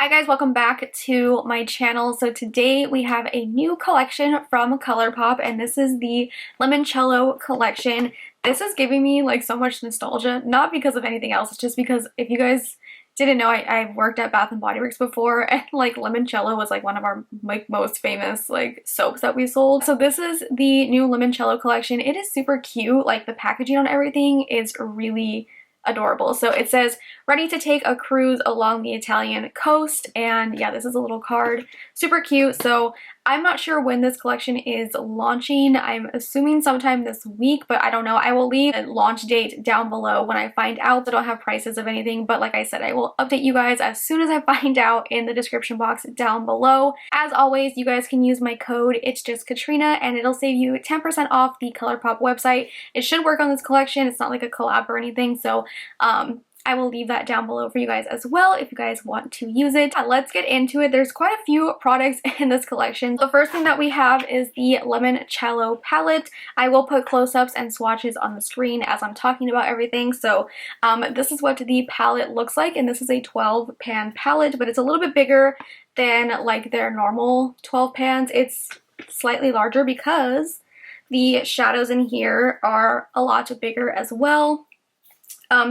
Hi guys, welcome back to my channel. So today we have a new collection from Colourpop and this is the Limoncello Collection. This is giving me like so much nostalgia, not because of anything else, it's just because if you guys didn't know, I've worked at Bath & Body Works before and like limoncello was like one of our like most famous like soaps that we sold. So this is the new Limoncello Collection. It is super cute, like the packaging on everything is really adorable. So it says ready to take a cruise along the Italian coast, and yeah, this is a little card, super cute. So I'm not sure when this collection is launching. I'm assuming sometime this week, but I don't know. I will leave a launch date down below when I find out. I don't have prices of anything, but like I said, I will update you guys as soon as I find out in the description box down below. As always, you guys can use my code, it's just Katrina, and it'll save you 10% off the Colourpop website. It should work on this collection. It's not like a collab or anything, so I will leave that down below for you guys as well if you guys want to use it. Let's get into it. There's quite a few products in this collection. The first thing that we have is the Limoncello palette. I will put close-ups and swatches on the screen as I'm talking about everything. So this is what the palette looks like, and this is a 12 pan palette, but it's a little bit bigger than like their normal 12 pans. It's slightly larger because the shadows in here are a lot bigger as well.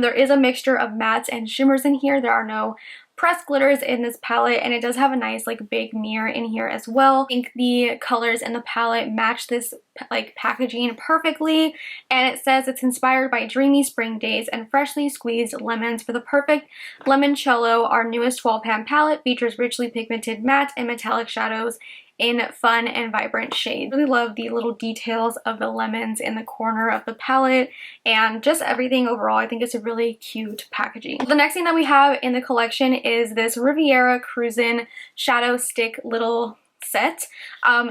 There is a mixture of mattes and shimmers in here. There are no pressed glitters in this palette, and it does have a nice like big mirror in here as well. I think the colors in the palette match this like packaging perfectly, and it says it's inspired by dreamy spring days and freshly squeezed lemons for the perfect limoncello. Our newest 12 pan palette features richly pigmented matte and metallic shadows in fun and vibrant shades. I really love the little details of the lemons in the corner of the palette and just everything overall. I think it's a really cute packaging. The next thing that we have in the collection is this Riviera Cruisin' Shadow Stick little set.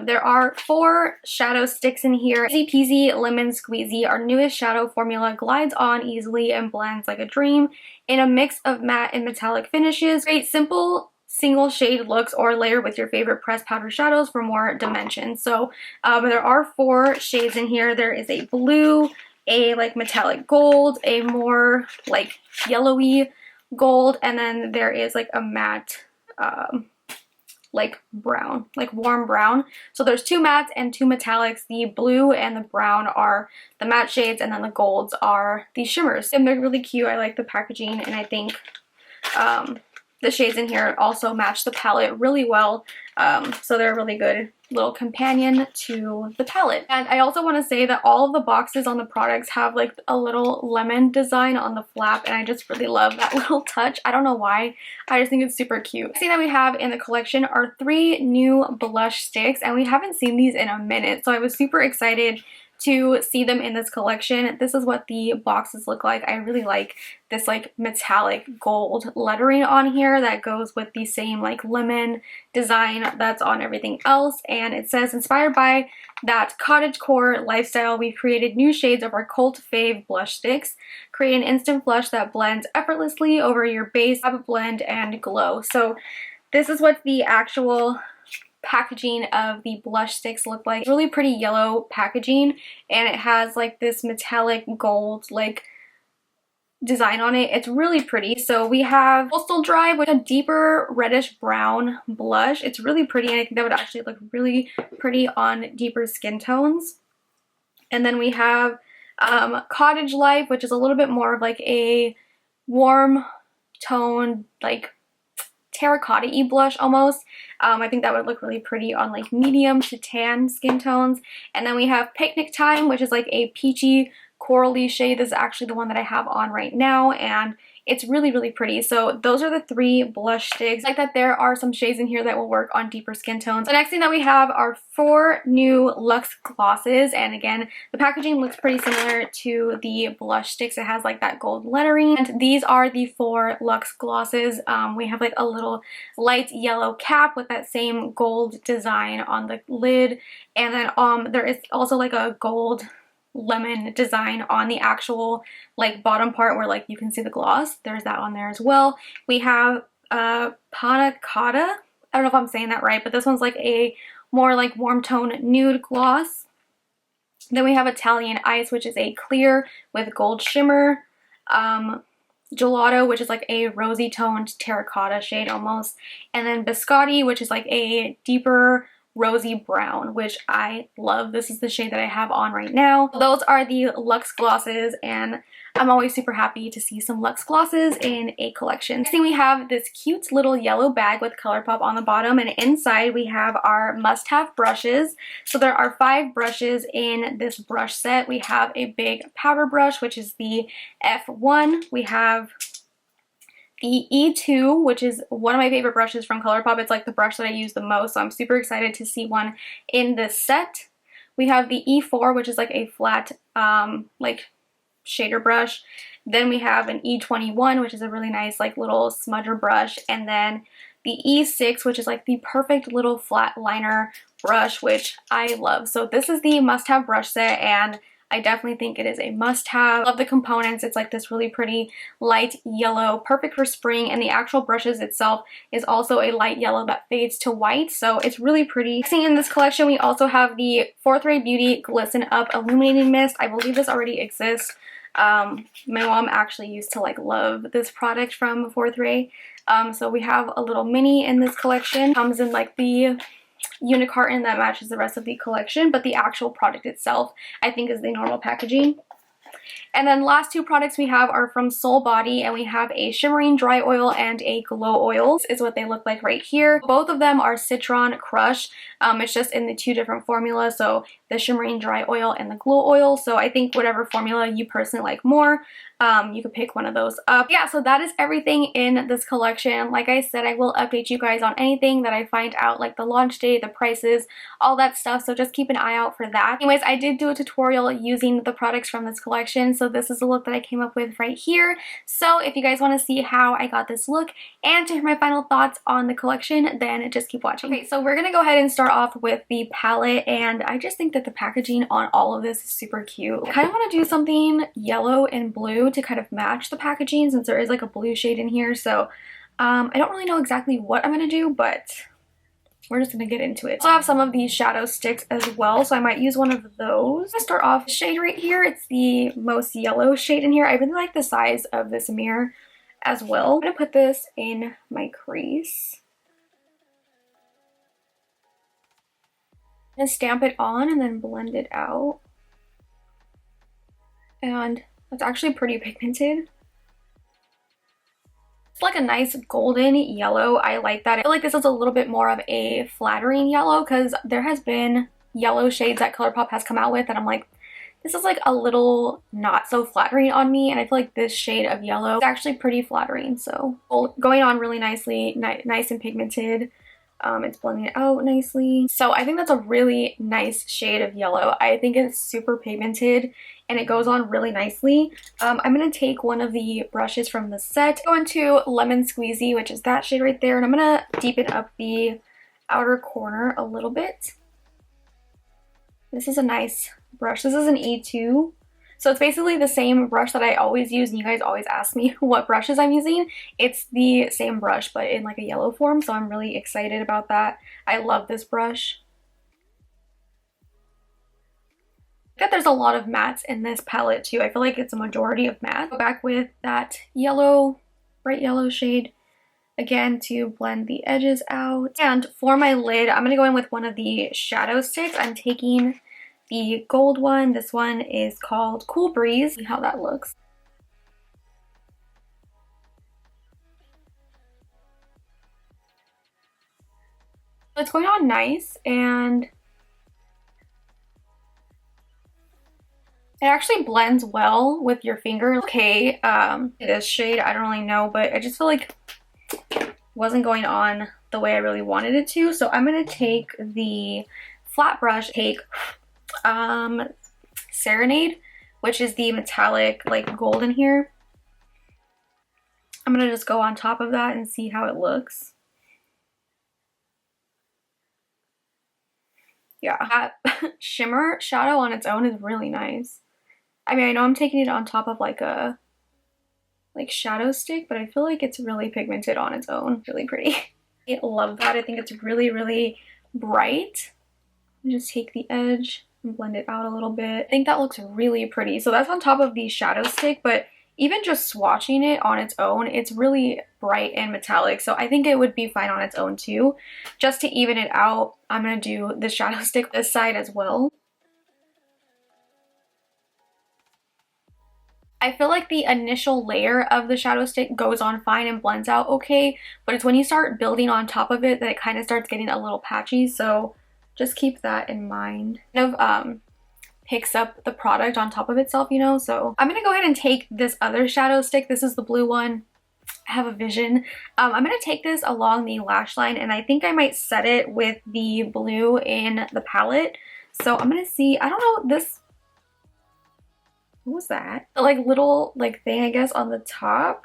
There are 4 shadow sticks in here. Easy peasy lemon squeezy. Our newest shadow formula glides on easily and blends like a dream in a mix of matte and metallic finishes. Great simple single shade looks, or layer with your favorite pressed powder shadows for more dimension. So there are 4 shades in here. There is a blue, a like metallic gold, a more like yellowy gold, and then there is like a matte like brown, like warm brown. So there's 2 mattes and 2 metallics. The blue and the brown are the matte shades, and then the golds are the shimmers. And they're really cute. I like the packaging, and I think the shades in here also match the palette really well, so they're a really good little companion to the palette. And I also want to say that all of the boxes on the products have like a little lemon design on the flap, and I just really love that little touch. I don't know why, I just think it's super cute. The thing that we have in the collection are 3 new blush sticks, and we haven't seen these in a minute, so I was super excited to see them in this collection. This is what the boxes look like. I really like this like metallic gold lettering on here that goes with the same like lemon design that's on everything else, and it says inspired by that cottagecore lifestyle, we've created new shades of our cult fave blush sticks. Create an instant blush that blends effortlessly over your base, have a blend and glow. So this is what the actual packaging of the blush sticks look like. It's really pretty yellow packaging, and it has like this metallic gold like design on it. It's really pretty. So we have Coastal Drive with a deeper reddish brown blush. It's really pretty, and I think that would actually look really pretty on deeper skin tones. And then we have Cottage Life, which is a little bit more of like a warm tone, like terracotta-y blush almost. I think that would look really pretty on like medium to tan skin tones. And then we have Picnic Time, which is like a peachy corally shade. This is actually the one that I have on right now, and it's really, really pretty. So those are the 3 blush sticks. Like that there are some shades in here that will work on deeper skin tones. The next thing that we have are 4 new Luxe Glosses, and again, the packaging looks pretty similar to the blush sticks. It has like that gold lettering, and these are the 4 Luxe Glosses. We have like a little light yellow cap with that same gold design on the lid, and then there is also like a gold lemon design on the actual like bottom part where like you can see the gloss. There's that on there as well. We have Panna Cotta. I don't know if I'm saying that right, but this one's like a more like warm tone nude gloss. Then we have Italian Ice, which is a clear with gold shimmer. Gelato, which is like a rosy toned terracotta shade almost, and then Biscotti, which is like a deeper rosy brown, which I love. This is the shade that I have on right now. Those are the Luxe Glosses, and I'm always super happy to see some Luxe Glosses in a collection. Next thing, we have this cute little yellow bag with Colourpop on the bottom, and inside we have our must-have brushes. So there are 5 brushes in this brush set. We have a big powder brush, which is the F1. We have the E2, which is one of my favorite brushes from Colourpop. It's like the brush that I use the most, so I'm super excited to see one in this set. We have the E4, which is like a flat like shader brush. Then we have an E21, which is a really nice like little smudger brush, and then the E6, which is like the perfect little flat liner brush, which I love. So this is the must-have brush set, and I definitely think it is a must-have. Love the components. It's like this really pretty light yellow, perfect for spring, and the actual brushes itself is also a light yellow that fades to white, so it's really pretty. Next in this collection, we also have the 4th Ray Beauty Glisten Up Illuminating Mist. I believe this already exists. My mom actually used to like love this product from 4th Ray. So we have a little mini in this collection. Comes in like the unit carton that matches the rest of the collection, but the actual product itself I think is the normal packaging. And then last 2 products we have are from Soul Body, and we have a shimmering dry oil and a glow oil. This is what they look like right here. Both of them are Citron Crush. It's just in the 2 different formulas, so the shimmering dry oil and the glow oil. So I think whatever formula you personally like more, you could pick one of those up. Yeah, so that is everything in this collection. Like I said, I will update you guys on anything that I find out, like the launch date, the prices, all that stuff, so just keep an eye out for that. Anyways, I did do a tutorial using the products from this collection, so this is the look that I came up with right here. So if you guys want to see how I got this look and to hear my final thoughts on the collection, then just keep watching. Okay, so we're gonna go ahead and start off with the palette, and I just think that the packaging on all of this is super cute. I kind of want to do something yellow and blue to kind of match the packaging, since there is like a blue shade in here. So I don't really know exactly what I'm gonna do, but we're just gonna get into it. So I have some of these shadow sticks as well, so I might use one of those. I'm gonna start off the shade right here. It's the most yellow shade in here. I really like the size of this mirror as well. I'm gonna put this in my crease and stamp it on and then blend it out. And it's actually pretty pigmented. It's like a nice golden yellow. I like that. I feel like this is a little bit more of a flattering yellow, because there has been yellow shades that Colourpop has come out with that I'm like, this is like a little not so flattering on me, and I feel like this shade of yellow is actually pretty flattering. So going on really nicely, nice and pigmented. It's blending it out nicely. So I think that's a really nice shade of yellow. I think it's super pigmented and it goes on really nicely. I'm going to take one of the brushes from the set, go into Lemon Squeezy, which is that shade right there, and I'm going to deepen up the outer corner a little bit. This is a nice brush. This is an E2. So it's basically the same brush that I always use, and you guys always ask me what brushes I'm using. It's the same brush, but in like a yellow form, so I'm really excited about that. I love this brush. I think there's a lot of mattes in this palette too. I feel like it's a majority of matte. Go back with that yellow, bright yellow shade again to blend the edges out. And for my lid, I'm gonna go in with one of the shadow sticks. I'm taking the gold one. This one is called Cool Breeze. See how that looks. It's going on nice, and it actually blends well with your finger. Okay, this shade, I don't really know, but I just feel like it wasn't going on the way I really wanted it to. So I'm gonna take the flat brush, take Serenade, which is the metallic like gold in here. I'm gonna just go on top of that and see how it looks. Yeah, that shimmer shadow on its own is really nice. I mean, I know I'm taking it on top of like a shadow stick, but I feel like it's really pigmented on its own. Really pretty. I love that. I think it's really, really bright. Just take the edge and blend it out a little bit. I think that looks really pretty. So that's on top of the shadow stick, but even just swatching it on its own, it's really bright and metallic, so I think it would be fine on its own too. Just to even it out, I'm going to do the shadow stick this side as well. I feel like the initial layer of the shadow stick goes on fine and blends out okay, but it's when you start building on top of it that it kind of starts getting a little patchy, so just keep that in mind. Kind of picks up the product on top of itself, you know? So I'm gonna go ahead and take this other shadow stick. This is the blue one. I have a vision. I'm gonna take this along the lash line, and I think I might set it with the blue in the palette. So I'm gonna see, I don't know, this, what was that? The like little like thing, I guess, on the top.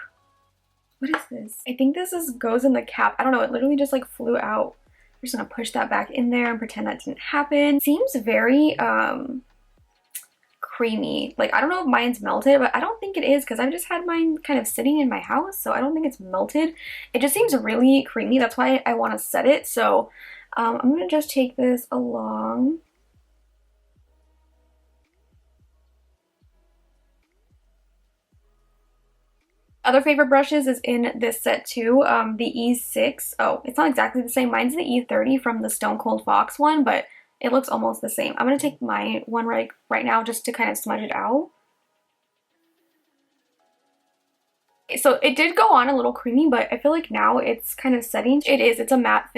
What is this? I think this goes in the cap. I don't know, it literally just like flew out. I'm just gonna push that back in there and pretend that didn't happen. Seems very creamy. Like, I don't know if mine's melted, but I don't think it is because I've just had mine kind of sitting in my house, so I don't think it's melted. It just seems really creamy. That's why I want to set it. So I'm gonna just take this along. Other favorite brushes is in this set too, the E6. Oh, it's not exactly the same. Mine's the E30 from the Stone Cold Fox one, but it looks almost the same. I'm going to take my one right now just to kind of smudge it out. So it did go on a little creamy, but I feel like now it's kind of setting. It is. It's a matte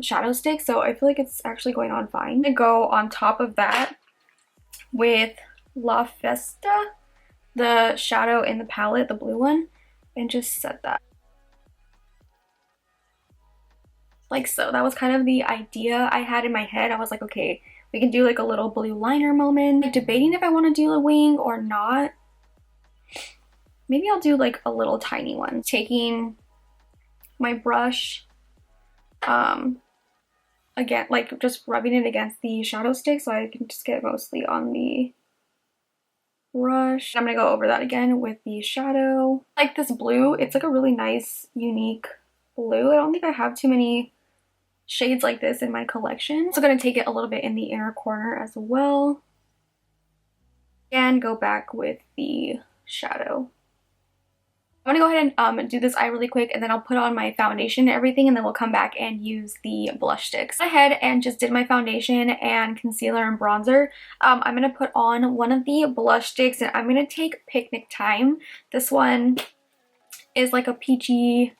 shadow stick, so I feel like it's actually going on fine. I'm going to go on top of that with La Festa, the shadow in the palette, the blue one, and just set that. Like so. That was kind of the idea I had in my head. I was like, okay, we can do like a little blue liner moment. I'm debating if I want to do a wing or not. Maybe I'll do like a little tiny one. Taking my brush, again, like just rubbing it against the shadow stick so I can just get mostly on the brush. I'm gonna go over that again with the shadow. Like this blue, it's like a really nice, unique blue. I don't think I have too many shades like this in my collection. So I'm gonna take it a little bit in the inner corner as well. And go back with the shadow. I'm gonna go ahead and do this eye really quick, and then I'll put on my foundation and everything, and then we'll come back and use the blush sticks. I went ahead and just did my foundation and concealer and bronzer. I'm gonna put on one of the blush sticks, and I'm gonna take Picnic Time. This one is like a peachy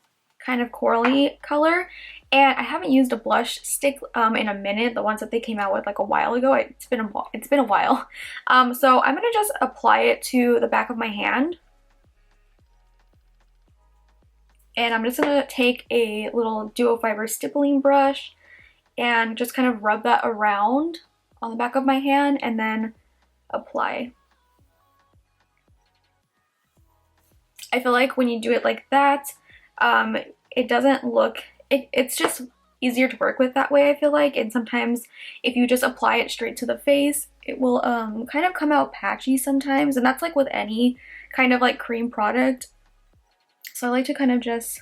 kind of corally color, and I haven't used a blush stick in a minute. The ones that they came out with like a while ago, it's been a while. So I'm gonna just apply it to the back of my hand. And I'm just going to take a little duo fiber stippling brush and just kind of rub that around on the back of my hand and then apply. I feel like when you do it like that, it doesn't look, it's just easier to work with that way, I feel like. And sometimes if you just apply it straight to the face, it will kind of come out patchy sometimes. And that's like with any kind of like cream product. So I like to kind of just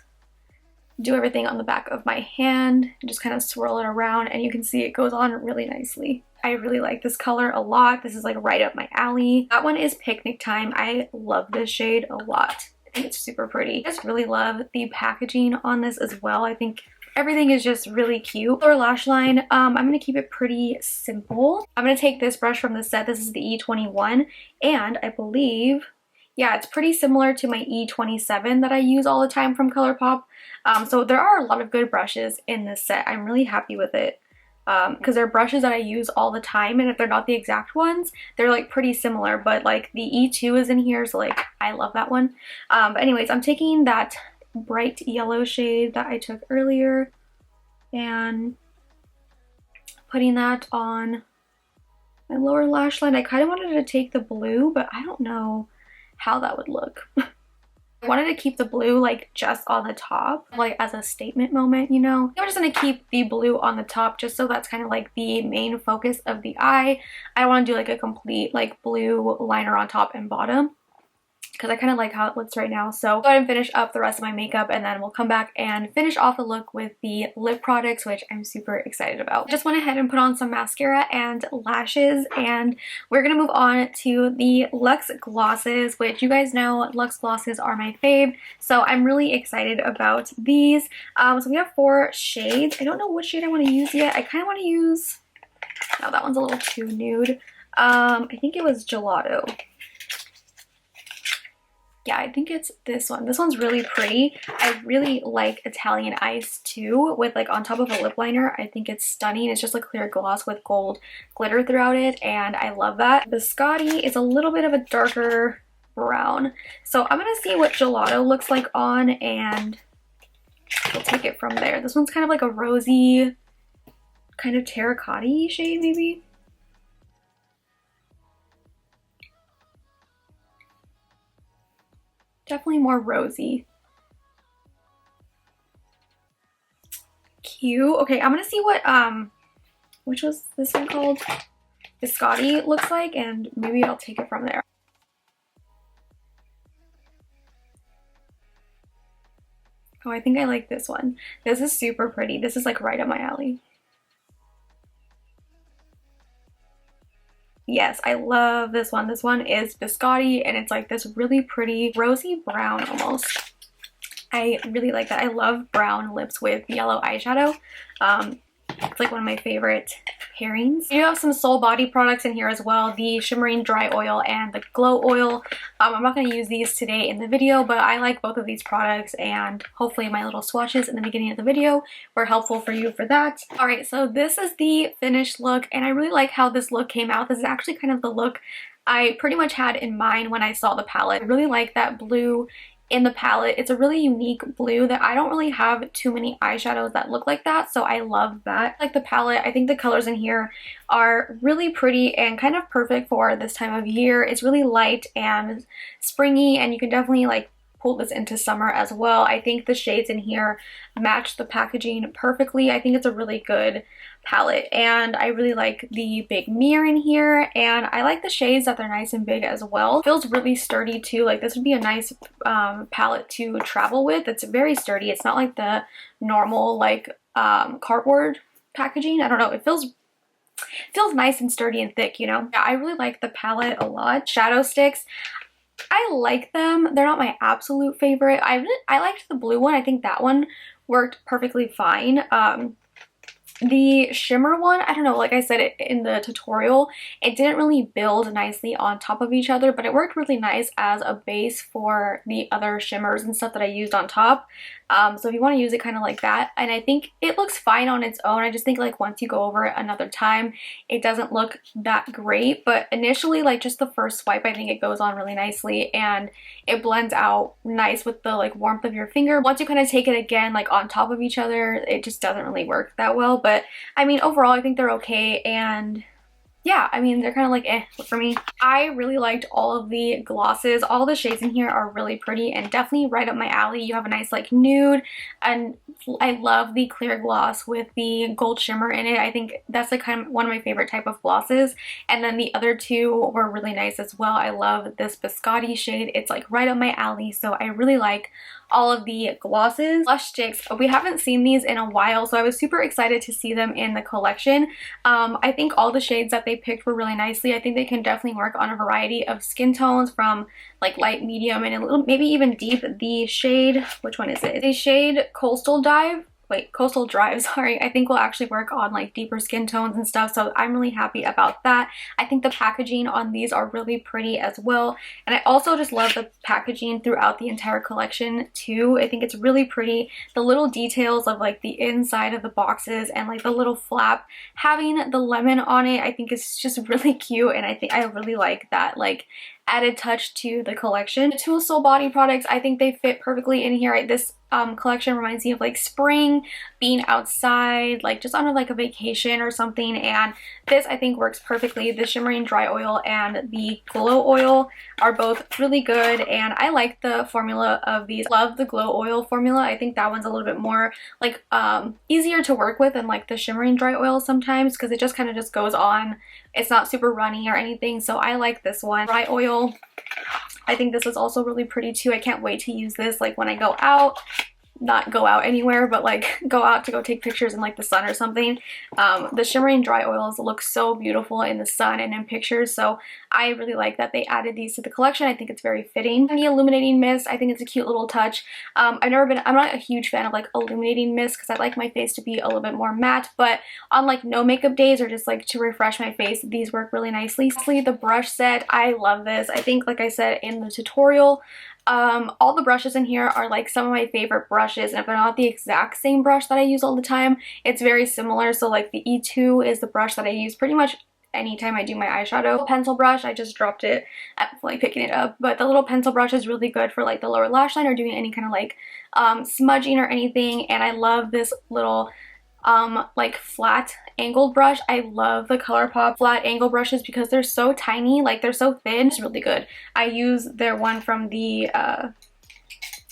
do everything on the back of my hand and just kind of swirl it around, and you can see it goes on really nicely. I really like this color a lot. This is like right up my alley. That one is Picnic Time. I love this shade a lot. I think it's super pretty. I just really love the packaging on this as well. I think everything is just really cute. For lash line, I'm going to keep it pretty simple. I'm going to take this brush from the set. This is the E21, and I believe, yeah, it's pretty similar to my E27 that I use all the time from Colourpop. So there are a lot of good brushes in this set. I'm really happy with it because they're brushes that I use all the time, and if they're not the exact ones, they're like pretty similar, but like the E2 is in here, so like I love that one. But anyways, I'm taking that bright yellow shade that I took earlier and putting that on my lower lash line. I kind of wanted to take the blue, but I don't know how that would look. I wanted to keep the blue like just on the top, like as a statement moment, you know. I'm just gonna keep the blue on the top just so that's kind of like the main focus of the eye. I want to do like a complete like blue liner on top and bottom because I kind of like how it looks right now. So go ahead and finish up the rest of my makeup, and then we'll come back and finish off the look with the lip products, which I'm super excited about. Just went ahead and put on some mascara and lashes, and we're gonna move on to the Luxe Glosses, which you guys know Luxe Glosses are my fave, so I'm really excited about these. So we have 4 shades. I don't know which shade I want to use yet. I kind of want to use, no, that one's a little too nude. I think it was Gelato. Yeah, I think it's this one. This one's really pretty. I really like Italian Ice too, with like on top of a lip liner. I think it's stunning. It's just a clear gloss with gold glitter throughout it, and I love that. Biscotti is a little bit of a darker brown. So I'm gonna see what Gelato looks like on, and we'll take it from there. This one's kind of like a rosy, kind of terracotta-y shade maybe. Definitely more rosy. Cute. Okay, I'm gonna see what which was this one called? Biscotti looks like, and maybe I'll take it from there. Oh, I think I like this one. This is super pretty. This is like right up my alley. Yes, I love this one. This one is Biscotti, and it's like this really pretty rosy brown almost. I really like that. I love brown lips with yellow eyeshadow. It's like one of my favorite pairings. You have some Soul Body products in here as well, the Shimmering Dry Oil and the Glow Oil. I'm not going to use these today in the video, but I like both of these products, and hopefully my little swatches in the beginning of the video were helpful for you for that. Alright, so this is the finished look, and I really like how this look came out. This is actually kind of the look I pretty much had in mind when I saw the palette. I really like that blue in the palette. It's a really unique blue that I don't really have too many eyeshadows that look like that, so I love that. Like the palette, I think the colors in here are really pretty and kind of perfect for this time of year. It's really light and springy, and you can definitely like pull this into summer as well. I think the shades in here match the packaging perfectly. I think it's a really good palette, and I really like the big mirror in here, and I like the shades that they're nice and big as well. It feels really sturdy too. Like this would be a nice palette to travel with. It's very sturdy. It's not like the normal like cardboard packaging. I don't know. It feels nice and sturdy and thick, you know? Yeah, I really like the palette a lot. Shadow sticks, I like them. They're not my absolute favorite. I liked the blue one. I think that one worked perfectly fine. The shimmer one, I don't know, like I said in the tutorial, it didn't really build nicely on top of each other, but it worked really nice as a base for the other shimmers and stuff that I used on top. So if you want to use it kind of like that, and I think it looks fine on its own. I just think like once you go over it another time, it doesn't look that great, but initially like just the first swipe, I think it goes on really nicely, and it blends out nice with the like warmth of your finger. Once you kind of take it again like on top of each other, it just doesn't really work that well. But I mean, overall I think they're okay, and yeah, I mean, they're kind of like eh for me. I really liked all of the glosses. All the shades in here are really pretty and definitely right up my alley. You have a nice like nude, and I love the clear gloss with the gold shimmer in it. I think that's like kind of one of my favorite type of glosses. And then the other two were really nice as well. I love this Biscotti shade. It's like right up my alley, so I really like all of the glosses. Blush sticks, we haven't seen these in a while, so I was super excited to see them in the collection. I think all the shades that they picked were really nicely. I think they can definitely work on a variety of skin tones, from like light, medium, and a little maybe even deep. The shade, which one is it? The shade Coastal Drive, sorry, I think will actually work on like deeper skin tones and stuff, so I'm really happy about that. I think the packaging on these are really pretty as well, and I also just love the packaging throughout the entire collection too. I think it's really pretty. The little details of like the inside of the boxes and like the little flap having the lemon on it, I think is just really cute, and I think I really like that like added touch to the collection. The two Soul Body products, I think they fit perfectly in here. This collection reminds me of like spring, being outside, like just on like a vacation or something, and this I think works perfectly. The Shimmering Dry Oil and the Glow Oil are both really good, and I like the formula of these. Love the Glow Oil formula. I think that one's a little bit more like easier to work with than like the Shimmering Dry Oil sometimes, because it just kind of just goes on It's not super runny or anything, so I like this one. Dry oil. I think this is also really pretty too. I can't wait to use this like when I go out. Not go out anywhere, but like go out to go take pictures in like the sun or something. The shimmering dry oils look so beautiful in the sun and in pictures, so I really like that they added these to the collection. I think it's very fitting. And the illuminating mist, I think it's a cute little touch. I'm not a huge fan of like illuminating mist because I like my face to be a little bit more matte, but on like no makeup days or just like to refresh my face, these work really nicely. The brush set, I love this. I think, like I said in the tutorial, all the brushes in here are like some of my favorite brushes, and if they're not the exact same brush that I use all the time, it's very similar. So like the E2 is the brush that I use pretty much anytime I do my eyeshadow. Pencil brush, I just dropped it at like picking it up, but the little pencil brush is really good for like the lower lash line or doing any kind of like smudging or anything. And I love this little like flat angled brush. I love the Colourpop flat angle brushes because they're so tiny, like they're so thin. It's really good. I use their one from the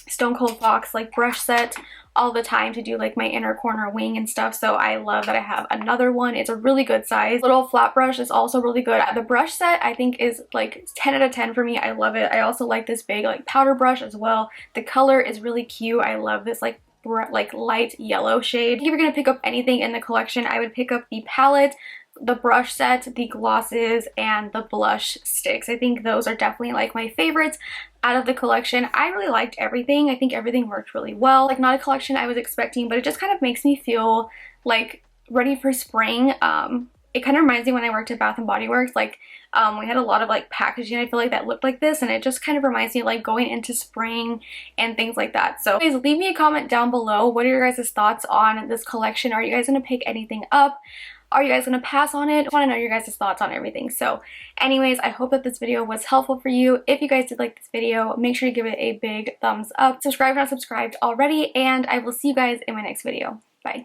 Stone Cold Fox like brush set all the time to do like my inner corner wing and stuff, so I love that I have another one. It's a really good size. Little flat brush is also really good. The brush set I think is like 10 out of 10 for me. I love it. I also like this big like powder brush as well. The color is really cute. I love this like light yellow shade. If you're gonna pick up anything in the collection, I would pick up the palette, the brush set, the glosses, and the blush sticks. I think those are definitely like my favorites out of the collection. I really liked everything. I think everything worked really well. Like not a collection I was expecting, but it just kind of makes me feel like ready for spring. It kind of reminds me when I worked at Bath and Body Works, like we had a lot of like packaging I feel like that looked like this, and it just kind of reminds me of like going into spring and things like that. So guys, leave me a comment down below. What are your guys' thoughts on this collection? Are you guys gonna pick anything up? Are you guys gonna pass on it? I want to know your guys' thoughts on everything. So anyways, I hope that this video was helpful for you. If you guys did like this video, make sure to give it a big thumbs up. Subscribe if not subscribed already, and I will see you guys in my next video. Bye.